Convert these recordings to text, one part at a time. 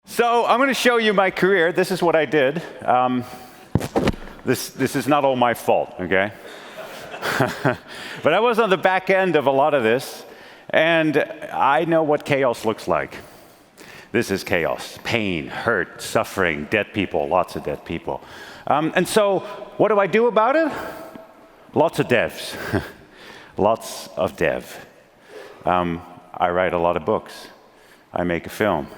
So I'm going to show you my career. This is what I did. This is not all my fault, okay? But I was on the back end of a lot of this, and I know what chaos looks like. This is chaos. Pain, hurt, suffering, dead people, lots of dead people. And so what do I do about it? Lots of devs. Lots of dev. I write a lot of books. I make a film.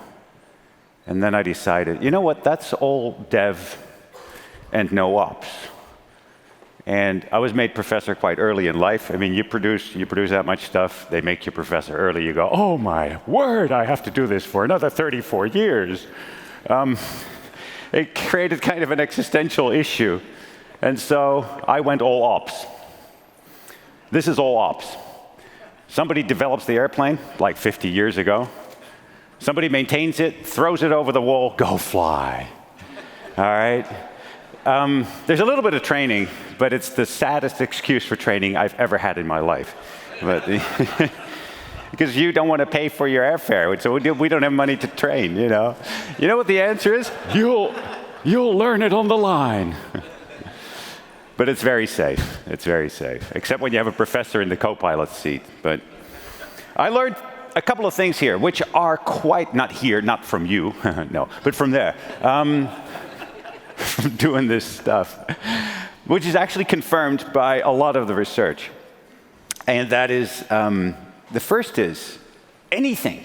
And then I decided, you know what, that's all dev and no ops. And I was made professor quite early in life. I mean, you produce that much stuff, they make you professor early. You go, oh my word, I have to do this for another 34 years. It created kind of an existential issue. And so I went all ops. This is all ops. Somebody develops the airplane like 50 years ago. Somebody maintains it, throws it over the wall, go fly. All right? There's a little bit of training, but it's the saddest excuse for training I've ever had in my life. But because you don't want to pay for your airfare, so we don't have money to train, you know. You know what the answer is? You'll learn it on the line. But it's very safe. It's very safe, except when you have a professor in the co-pilot seat. But I learned a couple of things here, which are quite, not here, not from you, no, but from there, from doing this stuff, which is actually confirmed by a lot of the research. And that is, the first is anything,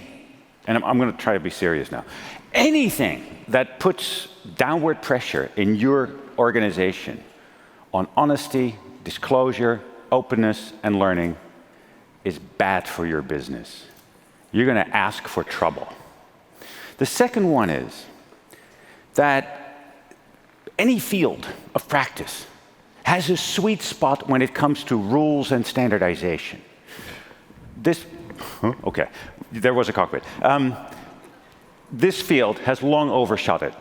and I'm going to try to be serious now, anything that puts downward pressure in your organization on honesty, disclosure, openness, and learning is bad for your business. You're going to ask for trouble. The second one is that any field of practice has a sweet spot when it comes to rules and standardization. Okay, there was a cockpit. This field has long overshot it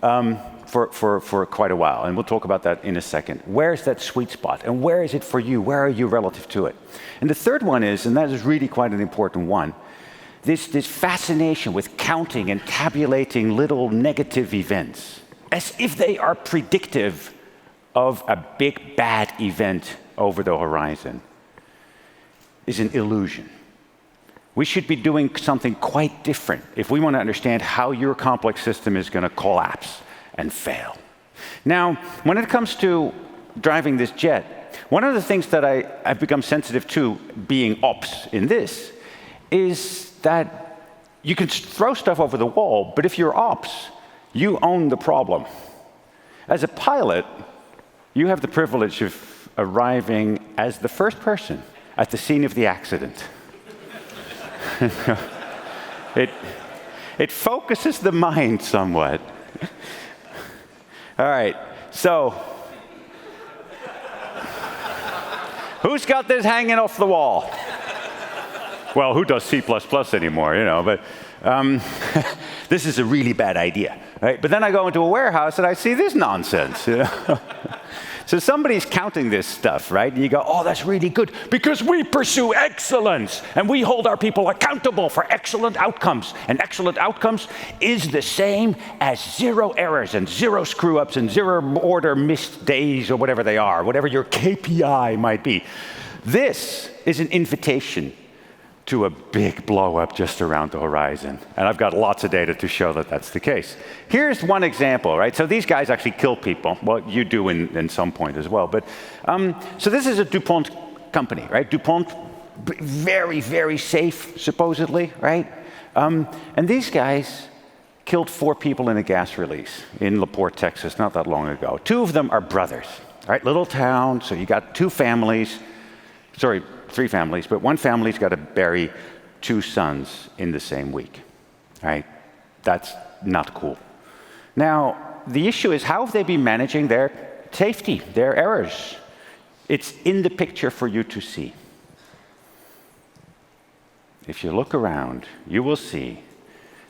for quite a while, and we'll talk about that in a second. Where is that sweet spot, and where is it for you? Where are you relative to it? And the third one is, and that is really quite an important one, this fascination with counting and tabulating little negative events, as if they are predictive of a big bad event over the horizon, is an illusion. We should be doing something quite different if we want to understand how your complex system is going to collapse and fail. Now, when it comes to driving this jet, one of the things that I've become sensitive to being ops in this is that you can throw stuff over the wall, but if you're ops, you own the problem. As a pilot, you have the privilege of arriving as the first person at the scene of the accident. It focuses the mind somewhat. All right, so who's got this hanging off the wall? Well, who does C++ anymore, you know, but this is a really bad idea, right? But then I go into a warehouse and I see this nonsense, you know? So somebody's counting this stuff, right? And you go, oh, that's really good, because we pursue excellence, and we hold our people accountable for excellent outcomes. And excellent outcomes is the same as 0 errors and 0 screw-ups and 0 order missed days or whatever they are, whatever your KPI might be. This is an invitation to a big blow-up just around the horizon. And I've got lots of data to show that that's the case. Here's one example, right? So these guys actually kill people. Well, you do in some point as well. But so this is a DuPont company, right? DuPont, very, very safe, supposedly, right? And these guys killed 4 people in a gas release in La Porte, Texas, not that long ago. 2 of them are brothers, right? Little town, so you got 2 families. Sorry, 3 families, but one family's got to bury 2 sons in the same week, right? That's not cool. Now, the issue is, how have they been managing their safety, their errors? It's in the picture for you to see. If you look around, you will see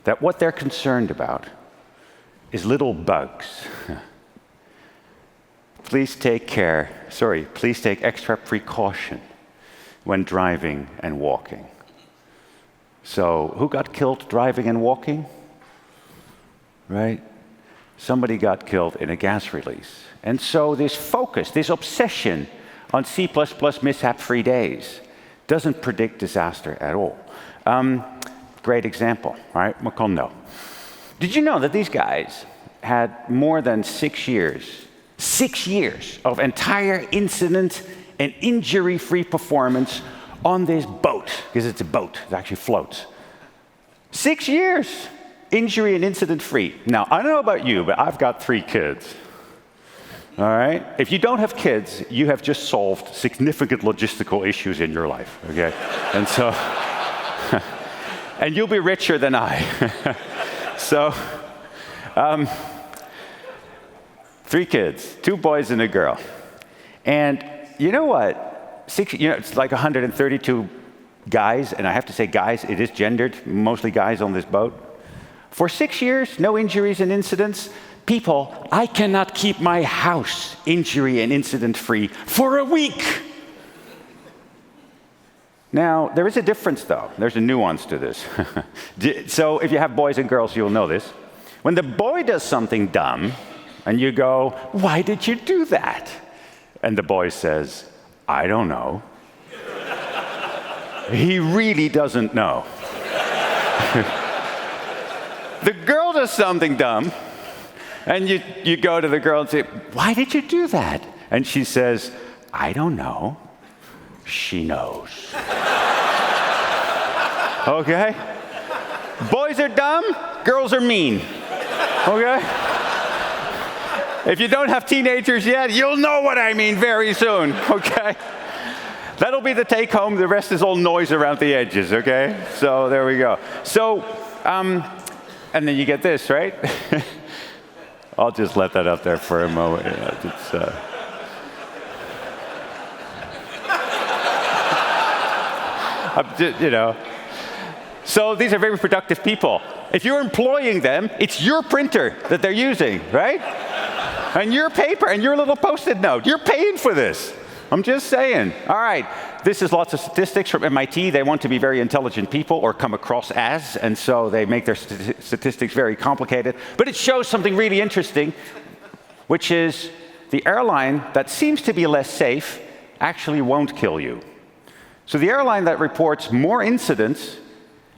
that what they're concerned about is little bugs. Please take extra precaution when driving and walking. So who got killed driving and walking? right? Somebody got killed in a gas release. And so this focus, this obsession on C++ mishap-free days doesn't predict disaster at all. Great example, right? Macondo. Did you know that these guys had more than 6 years of entire incident and injury-free performance on this boat? Because it's a boat, it actually floats. 6 years, injury and incident-free. Now, I don't know about you, but I've got 3 kids. All right? If you don't have kids, you have just solved significant logistical issues in your life, okay? And so, and you'll be richer than I. So, 3 kids, 2 boys and a girl. And you know what? It's like 132 guys, and I have to say guys, it is gendered, mostly guys on this boat. For 6 years, no injuries and incidents. People, I cannot keep my house injury and incident-free for a week. Now, there is a difference, though. There's a nuance to this. So if you have boys and girls, you'll know this. When the boy does something dumb, and you go, why did you do that? And the boy says, I don't know. He really doesn't know. The girl does something dumb, and you go to the girl and say, why did you do that? And she says, I don't know. She knows. Okay? Boys are dumb, girls are mean. Okay? If you don't have teenagers yet, you'll know what I mean very soon, okay? That'll be the take home. The rest is all noise around the edges, okay? So there we go. So, and then you get this, right? I'll just let that up there for a moment. So these are very productive people. If you're employing them, it's your printer that they're using, right? And your paper and your little Post-it note. You're paying for this. I'm just saying. All right, this is lots of statistics from MIT. They want to be very intelligent people, or come across as, and so they make their statistics very complicated. But it shows something really interesting, which is the airline that seems to be less safe actually won't kill you. So the airline that reports more incidents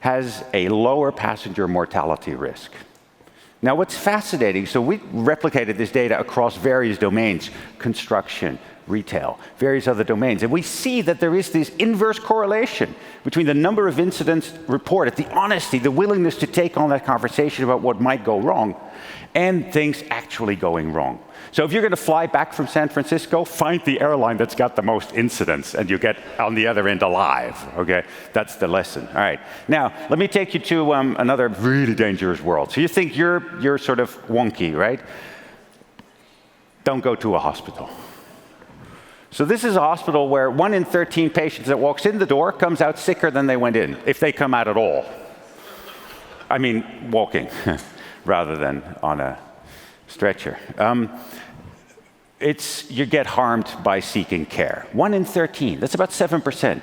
has a lower passenger mortality risk. Now, what's fascinating, so we replicated this data across various domains, construction, retail, various other domains, and we see that there is this inverse correlation between the number of incidents reported, the honesty, the willingness to take on that conversation about what might go wrong, and things actually going wrong. So if you're going to fly back from San Francisco, find the airline that's got the most incidents, and you get on the other end alive, okay? That's the lesson. All right. Now, let me take you to another really dangerous world. So you think you're sort of wonky, right? Don't go to a hospital. So this is a hospital where 1 in 13 patients that walks in the door comes out sicker than they went in, if they come out at all. I mean, walking, rather than on a stretcher. You get harmed by seeking care. 1 in 13, that's about 7%.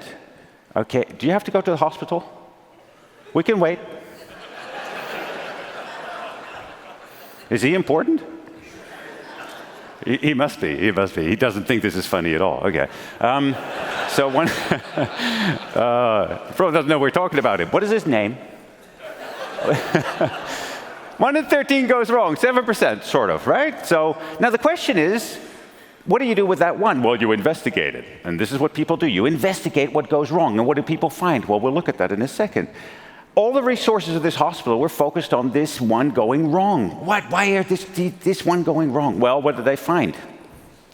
Okay, do you have to go to the hospital? We can wait. Is he important? He must be, he must be. He doesn't think this is funny at all, okay. So one, Bro doesn't know we're talking about him. What is his name? 1 in 13 goes wrong, 7%, sort of, right? So now the question is, what do you do with that one? Well, you investigate it. And this is what people do. You investigate what goes wrong. And what do people find? Well, we'll look at that in a second. All the resources of this hospital were focused on this one going wrong. Why are this one going wrong? Well, what did they find?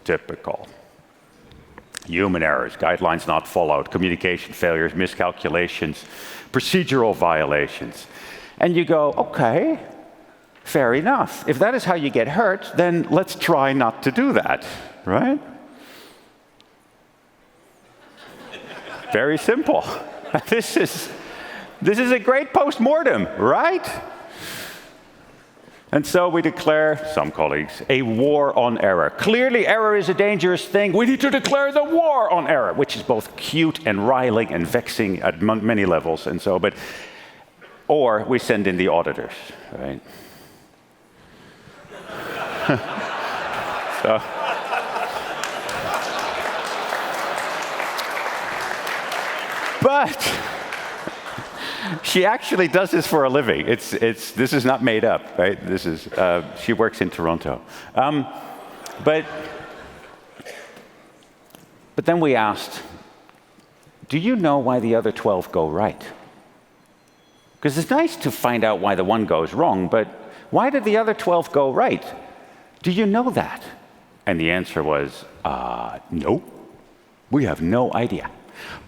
Typical. Human errors, guidelines not followed, communication failures, miscalculations, procedural violations. And you go, okay, fair enough. If that is how you get hurt, then let's try not to do that, right? Very simple. This is a great post-mortem, right? And so we declare, some colleagues, a war on error. Clearly, error is a dangerous thing. We need to declare the war on error, which is both cute and riling and vexing at many levels. And so, or we send in the auditors, right? So, but she actually does this for a living. This is not made up, right? This is, she works in Toronto. But then we asked, do you know why the other 12 go right? Because it's nice to find out why the one goes wrong, but why did the other 12 go right? Do you know that? And the answer was, no, we have no idea.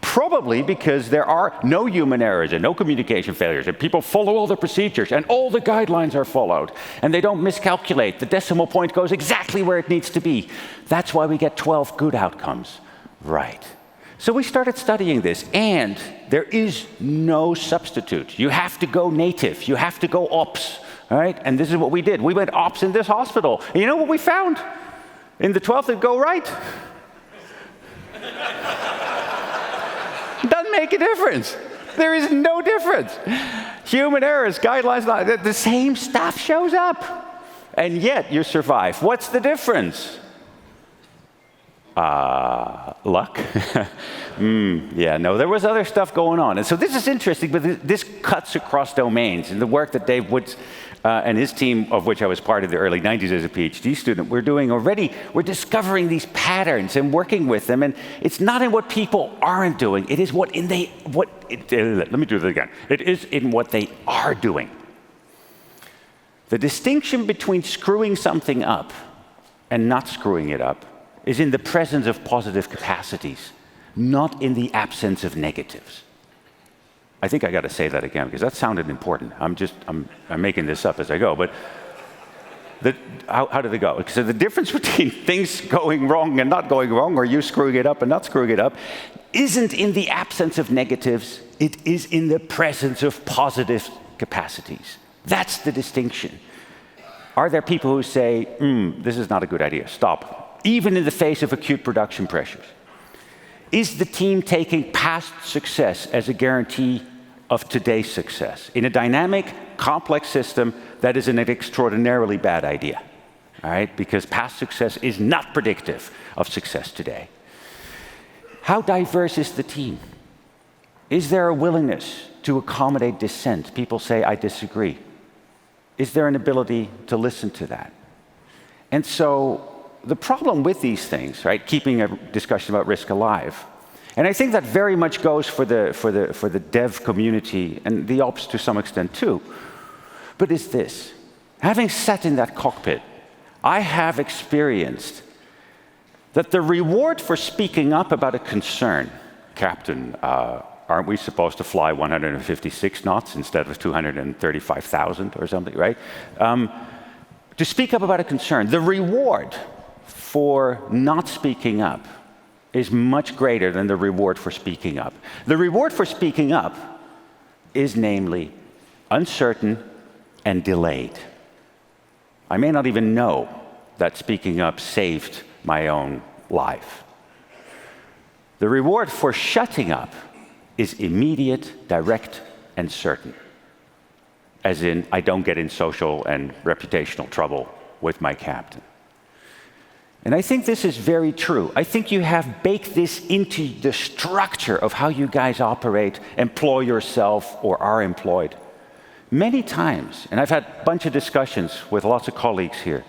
Probably because there are no human errors and no communication failures, and people follow all the procedures, and all the guidelines are followed, and they don't miscalculate. The decimal point goes exactly where it needs to be. That's why we get 12 good outcomes. Right. So we started studying this, and there is no substitute. You have to go native. You have to go ops. All right? And this is what we did. We went ops in this hospital. And you know what we found? In the 12 that go right, doesn't make a difference. There is no difference. Human errors, guidelines, the same stuff shows up. And yet you survive. What's the difference? Luck? Yeah, no, there was other stuff going on. And so this is interesting, but this cuts across domains. And the work that Dave Woods and his team, of which I was part of the early 90s as a PhD student, we're doing already, we're discovering these patterns and working with them. And it's not in what people aren't doing. It is let me do that again. It is in what they are doing. The distinction between screwing something up and not screwing it up is in the presence of positive capacities, not in the absence of negatives. I think I got to say that again because that sounded important. I'm making this up as I go, but how did it go? So the difference between things going wrong and not going wrong, or you screwing it up and not screwing it up, isn't in the absence of negatives. It is in the presence of positive capacities. That's the distinction. Are there people who say, this is not a good idea, stop, even in the face of acute production pressures? Is the team taking past success as a guarantee of today's success in a dynamic, complex system that is an extraordinarily bad idea? All right? Because past success is not predictive of success today. How diverse is the team? Is there a willingness to accommodate dissent? People say, I disagree. Is there an ability to listen to that? And so the problem with these things, right, keeping a discussion about risk alive, and I think that very much goes for the dev community and the ops to some extent too, but is this. Having sat in that cockpit, I have experienced that the reward for speaking up about a concern, Captain, aren't we supposed to fly 156 knots instead of 235,000 or something, right? To speak up about a concern, the reward for not speaking up is much greater than the reward for speaking up. The reward for speaking up is namely uncertain and delayed. I may not even know that speaking up saved my own life. The reward for shutting up is immediate, direct, and certain. As in, I don't get in social and reputational trouble with my captain. And I think this is very true. I think you have baked this into the structure of how you guys operate, employ yourself, or are employed. Many times, and I've had a bunch of discussions with lots of colleagues here,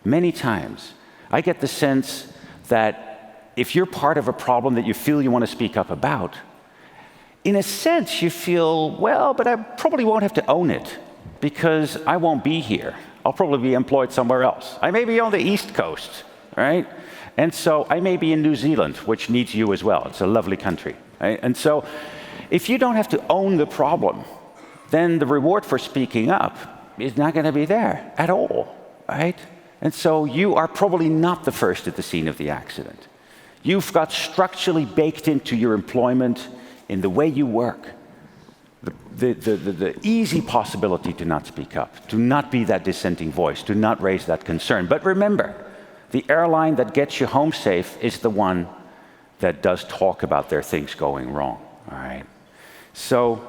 many times, I get the sense that if you're part of a problem that you feel you want to speak up about, in a sense you feel, well, but I probably won't have to own it because I won't be here. I'll probably be employed somewhere else. I may be on the East Coast, right? And so I may be in New Zealand, which needs you as well. It's a lovely country, right? And so if you don't have to own the problem, then the reward for speaking up is not going to be there at all, right? And so you are probably not the first at the scene of the accident. You've got structurally baked into your employment, in the way you work, the easy possibility to not speak up, to not be that dissenting voice, to not raise that concern. But remember, the airline that gets you home safe is the one that does talk about their things going wrong, all right? So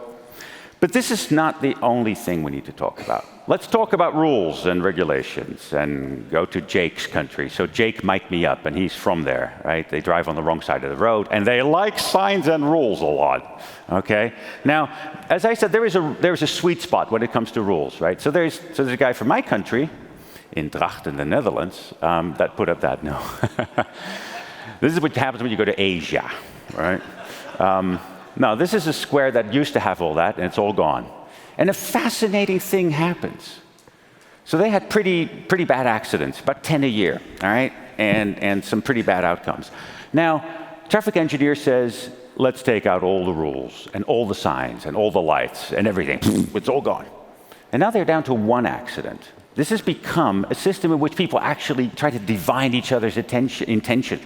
But this is not the only thing we need to talk about. Let's talk about rules and regulations and go to Jake's country. So Jake mic'd me up, and he's from there, right? They drive on the wrong side of the road, and they like signs and rules a lot, okay? Now, as I said, there's a sweet spot when it comes to rules, right? So there's a guy from my country, in Drachten, the Netherlands, that put up that, no. This is what happens when you go to Asia, right? No, this is a square that used to have all that, and it's all gone. And a fascinating thing happens. So they had pretty bad accidents, about 10 a year, all right? And some pretty bad outcomes. Now, traffic engineer says, let's take out all the rules, and all the signs, and all the lights, and everything. It's all gone. And now they're down to one accident. This has become a system in which people actually try to divine each other's intention.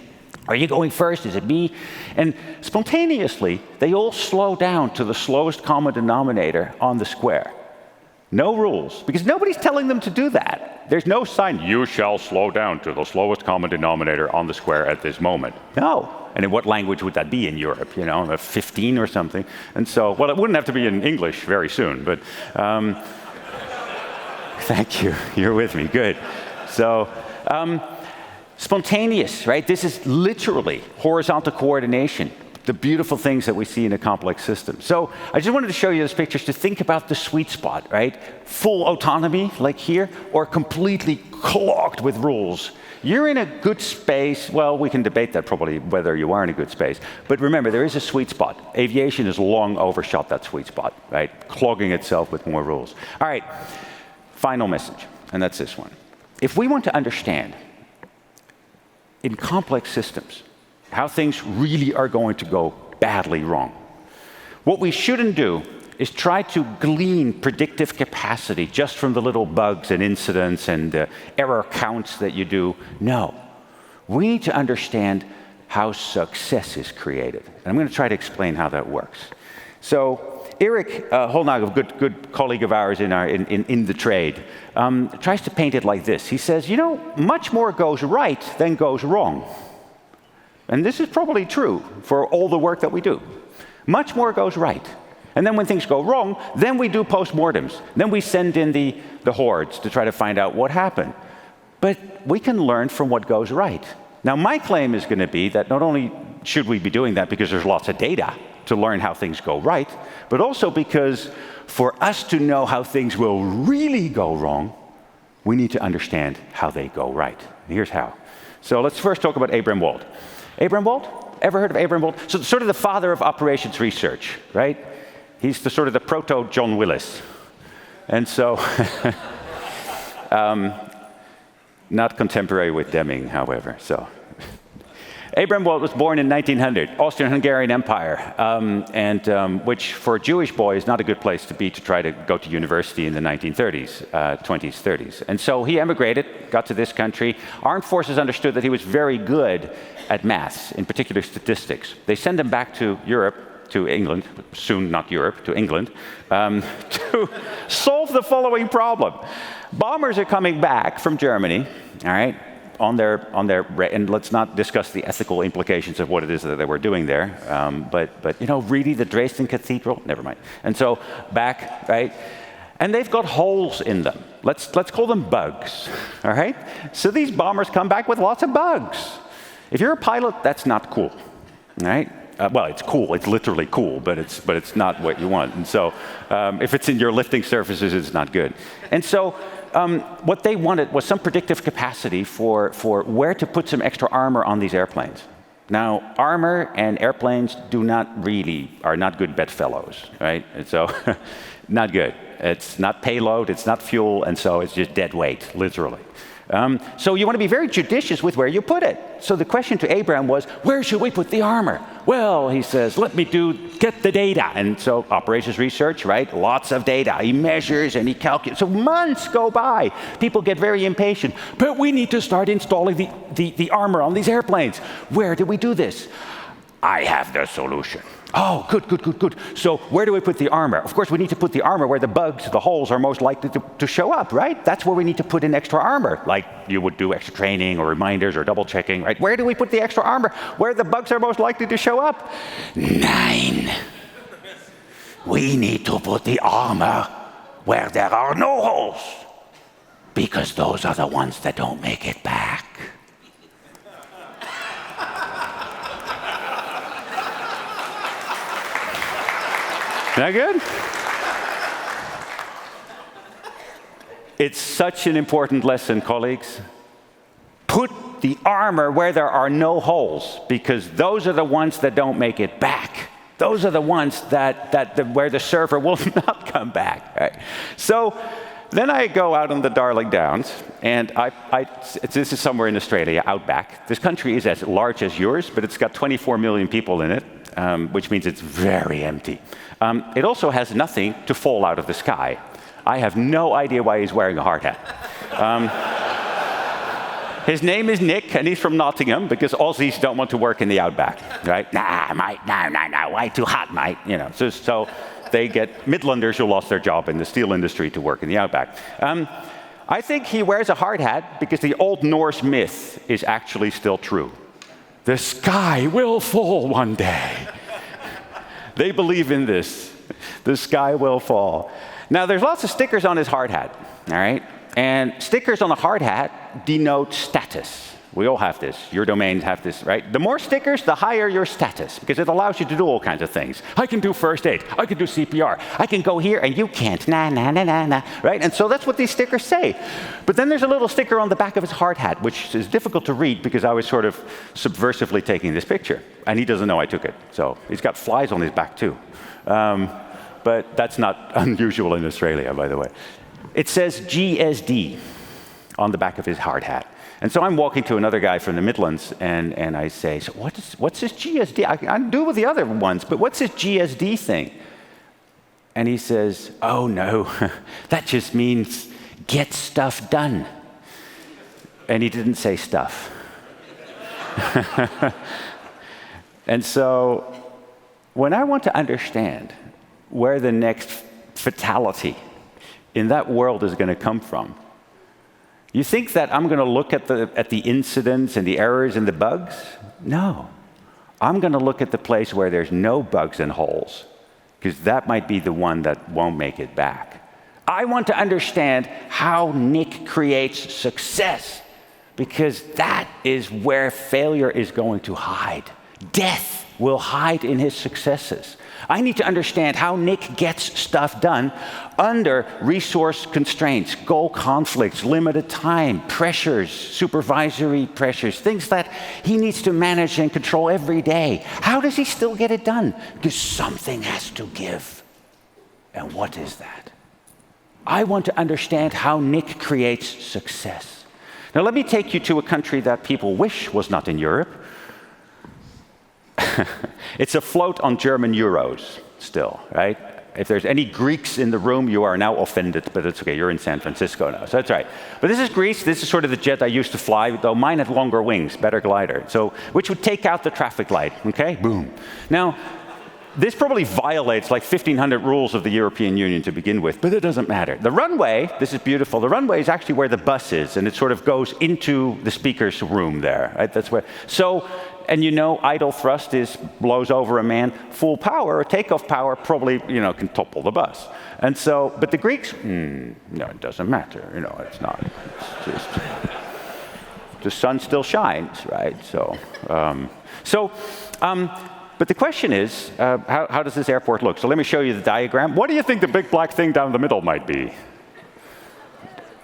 Are you going first? Is it me? And spontaneously, they all slow down to the slowest common denominator on the square. No rules, because nobody's telling them to do that. There's no sign, you shall slow down to the slowest common denominator on the square at this moment. No. And in what language would that be in Europe? You know, 15 or something. And so, well, it wouldn't have to be in English very soon, but thank you. You're with me. Good. So, spontaneous, right? This is literally horizontal coordination, the beautiful things that we see in a complex system. So I just wanted to show you those pictures to think about the sweet spot, right? Full autonomy, like here, or completely clogged with rules. You're in a good space. Well, we can debate that probably, whether you are in a good space. But remember, there is a sweet spot. Aviation has long overshot that sweet spot, right? Clogging itself with more rules. All right, final message, and that's this one. If we want to understand in complex systems how things really are going to go badly wrong, what we shouldn't do is try to glean predictive capacity just from the little bugs and incidents and the error counts that you do. No. We need to understand how success is created. And I'm going to try to explain how that works. So Eric Holnagel, a good colleague of ours in the trade, tries to paint it like this. He says, you know, much more goes right than goes wrong. And this is probably true for all the work that we do. Much more goes right. And then when things go wrong, then we do postmortems. Then we send in the hordes to try to find out what happened. But we can learn from what goes right. Now, my claim is going to be that not only should we be doing that because there's lots of data to learn how things go right, but also because for us to know how things will really go wrong, we need to understand how they go right. And here's how. So let's first talk about Abram Walt. Abram Walt? Ever heard of Abram Walt? So sort of the father of operations research, right? He's the sort of the proto-John Willis. And so, not contemporary with Deming, however. So, Abram Walt was born in 1900, Austrian-Hungarian Empire, which for a Jewish boy is not a good place to be to try to go to university in the 1930s, 20s, 30s. And so he emigrated, got to this country. Armed forces understood that he was very good at maths, in particular statistics. They send him back to Europe, to England, soon not Europe, to England, to solve the following problem. Bombers are coming back from Germany, all right, and let's not discuss the ethical implications of what it is that they were doing there, but you know, really the Dresden Cathedral, never mind. And so back, right, and they've got holes in them. Let's call them bugs, all right? So these bombers come back with lots of bugs. If you're a pilot, that's not cool, all right? Well, it's cool. It's literally cool, but it's not what you want. And so, if it's in your lifting surfaces, it's not good. And so, what they wanted was some predictive capacity for where to put some extra armor on these airplanes. Now, armor and airplanes are not good bedfellows, right? And so, not good. It's not payload. It's not fuel, and so it's just dead weight, literally. So you want to be very judicious with where you put it. So the question to Abram was, where should we put the armor? Well, he says, let me get the data. And so operations research, right? Lots of data. He measures and he calculates. So months go by. People get very impatient. But we need to start installing the armor on these airplanes. Where do we do this? I have the solution. Oh, good. So where do we put the armor? Of course, we need to put the armor where the bugs, the holes, are most likely to show up, right? That's where we need to put in extra armor, like you would do extra training or reminders or double checking, right? Where do we put the extra armor? Where the bugs are most likely to show up? 9. we need to put the armor where there are no holes, because those are the ones that don't make it back. Isn't that good? It's such an important lesson, colleagues. Put the armor where there are no holes, because those are the ones that don't make it back. Those are the ones where the server will not come back. Right? So then I go out on the Darling Downs, and this is somewhere in Australia, outback. This country is as large as yours, but it's got 24 million people in it, which means it's very empty. It also has nothing to fall out of the sky. I have no idea why he's wearing a hard hat. His name is Nick, and he's from Nottingham, because Aussies don't want to work in the outback, right? Nah, mate, no, why too hot, mate? You know, so they get Midlanders who lost their job in the steel industry to work in the outback. I think he wears a hard hat because the Old Norse myth is actually still true. The sky will fall one day. They believe in this. The sky will fall. Now, there's lots of stickers on his hard hat, all right? And stickers on a hard hat denote status. We all have this. Your domains have this, right? The more stickers, the higher your status, because it allows you to do all kinds of things. I can do first aid. I can do CPR. I can go here, and you can't. Nah, right? And so that's what these stickers say. But then there's a little sticker on the back of his hard hat, which is difficult to read because I was sort of subversively taking this picture. And he doesn't know I took it. So he's got flies on his back, too. But that's not unusual in Australia, by the way. It says GSD on the back of his hard hat. And so I'm walking to another guy from the Midlands, and I say, so what's this GSD? I do with the other ones, but what's this GSD thing? And he says, oh, no, that just means get stuff done. And he didn't say stuff. And so when I want to understand where the next fatality in that world is going to come from, you think that I'm going to look at the incidents and the errors and the bugs? No. I'm going to look at the place where there's no bugs and holes, because that might be the one that won't make it back. I want to understand how Nick creates success, because that is where failure is going to hide. Death will hide in his successes. I need to understand how Nick gets stuff done under resource constraints, goal conflicts, limited time, pressures, supervisory pressures, things that he needs to manage and control every day. How does he still get it done? Because something has to give. And what is that? I want to understand how Nick creates success. Now let me take you to a country that people wish was not in Europe. It's afloat on German euros still, right? If there's any Greeks in the room, you are now offended, but it's okay, you're in San Francisco now, so that's right. But this is Greece, this is sort of the jet I used to fly, though mine had longer wings, better glider, so which would take out the traffic light, okay? Boom. Now, this probably violates like 1,500 rules of the European Union to begin with, but it doesn't matter. The runway, this is beautiful, the runway is actually where the bus is, and it sort of goes into the speaker's room there, right? That's where, so, and you know, idle thrust blows over a man. Full power, or takeoff power, probably, can topple the bus. And so, but the Greeks, no, it doesn't matter. It's not. It's just, the sun still shines, right? But the question is, how does this airport look? So let me show you the diagram. What do you think the big black thing down the middle might be?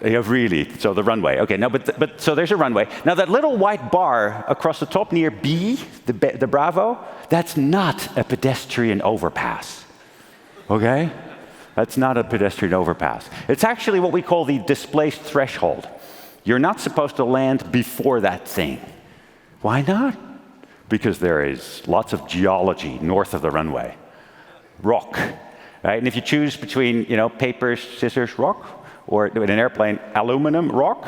Yeah, really. So the runway. Okay, no, but so there's a runway. Now that little white bar across the top near B, the Bravo, that's not a pedestrian overpass. Okay? That's not a pedestrian overpass. It's actually what we call the displaced threshold. You're not supposed to land before that thing. Why not? Because there is lots of geology north of the runway. Rock. Right? And if you choose between, paper, scissors, rock, or in an airplane, aluminum, rock,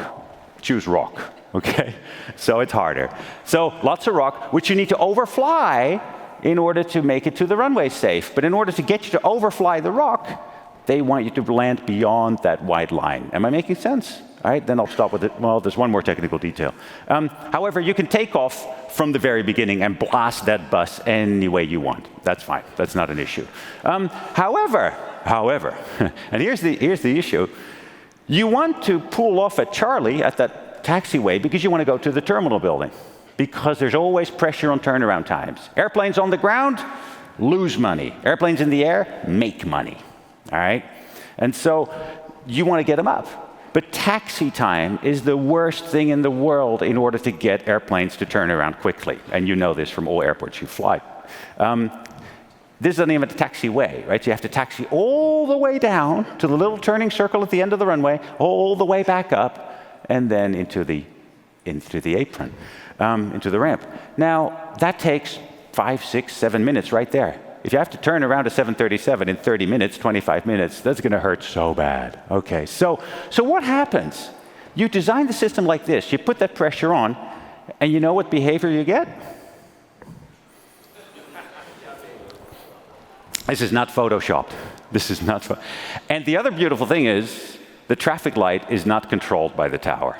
choose rock, okay? So it's harder. So lots of rock, which you need to overfly in order to make it to the runway safe. But in order to get you to overfly the rock, they want you to land beyond that white line. Am I making sense? All right, then I'll stop with it. Well, there's one more technical detail. However, you can take off from the very beginning and blast that bus any way you want. That's fine. That's not an issue. However, and here's the issue. You want to pull off at Charlie at that taxiway because you want to go to the terminal building, because there's always pressure on turnaround times. Airplanes on the ground, lose money. Airplanes in the air, make money. All right? And so you want to get them up. But taxi time is the worst thing in the world in order to get airplanes to turn around quickly. And you know this from all airports you fly. This isn't even a taxiway, right? So you have to taxi all the way down to the little turning circle at the end of the runway, all the way back up, and then into the apron, into the ramp. Now, that takes 5, 6, 7 minutes right there. If you have to turn around a 737 in 30 minutes, 25 minutes, that's going to hurt so bad. Okay, so what happens? You design the system like this. You put that pressure on, and you know what behavior you get? This is not photoshopped. This is not. And the other beautiful thing is, the traffic light is not controlled by the tower.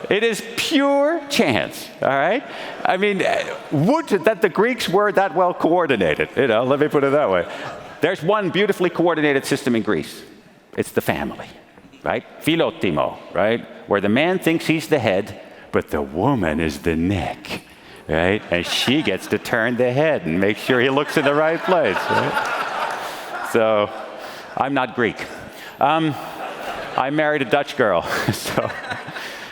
It is pure chance, all right? I mean, would that the Greeks were that well coordinated, let me put it that way. There's one beautifully coordinated system in Greece. It's the family, right? Philotimo, right? Where the man thinks he's the head, but the woman is the neck, right? And she gets to turn the head and make sure he looks in the right place, right? So, I'm not Greek. I married a Dutch girl, so...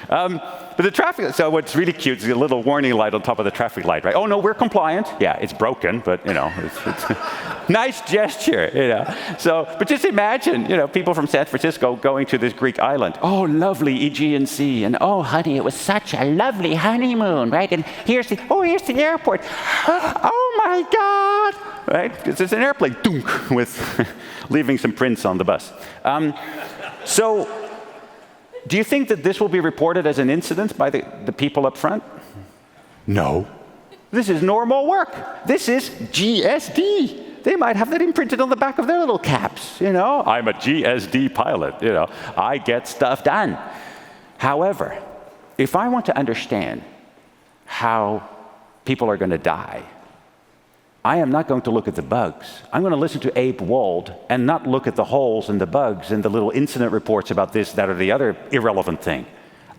but the traffic, so what's really cute is a little warning light on top of the traffic light, right? Oh no, we're compliant. Yeah, it's broken, but it's nice gesture, So, but just imagine, people from San Francisco going to this Greek island. Oh, lovely Aegean Sea, and oh, honey, it was such a lovely honeymoon, right? And here's the airport. Oh my God, right? Because it's an airplane, dunk, with leaving some prints on the bus. Do you think that this will be reported as an incident by the people up front? No. This is normal work. This is GSD. They might have that imprinted on the back of their little caps, I'm a GSD pilot, I get stuff done. However, if I want to understand how people are going to die, I am not going to look at the bugs. I'm going to listen to Abram Walt and not look at the holes and the bugs and the little incident reports about this, that, or the other irrelevant thing.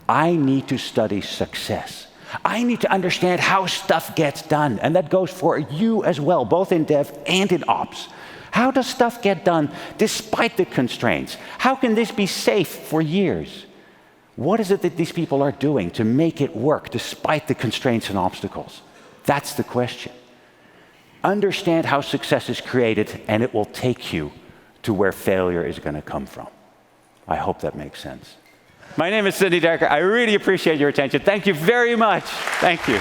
I need to study success. I need to understand how stuff gets done. And that goes for you as well, both in dev and in ops. How does stuff get done despite the constraints? How can this be safe for years? What is it that these people are doing to make it work despite the constraints and obstacles? That's the question. Understand how success is created, and it will take you to where failure is going to come from. I hope that makes sense. My name is Sidney Dekker. I really appreciate your attention. Thank you very much. Thank you.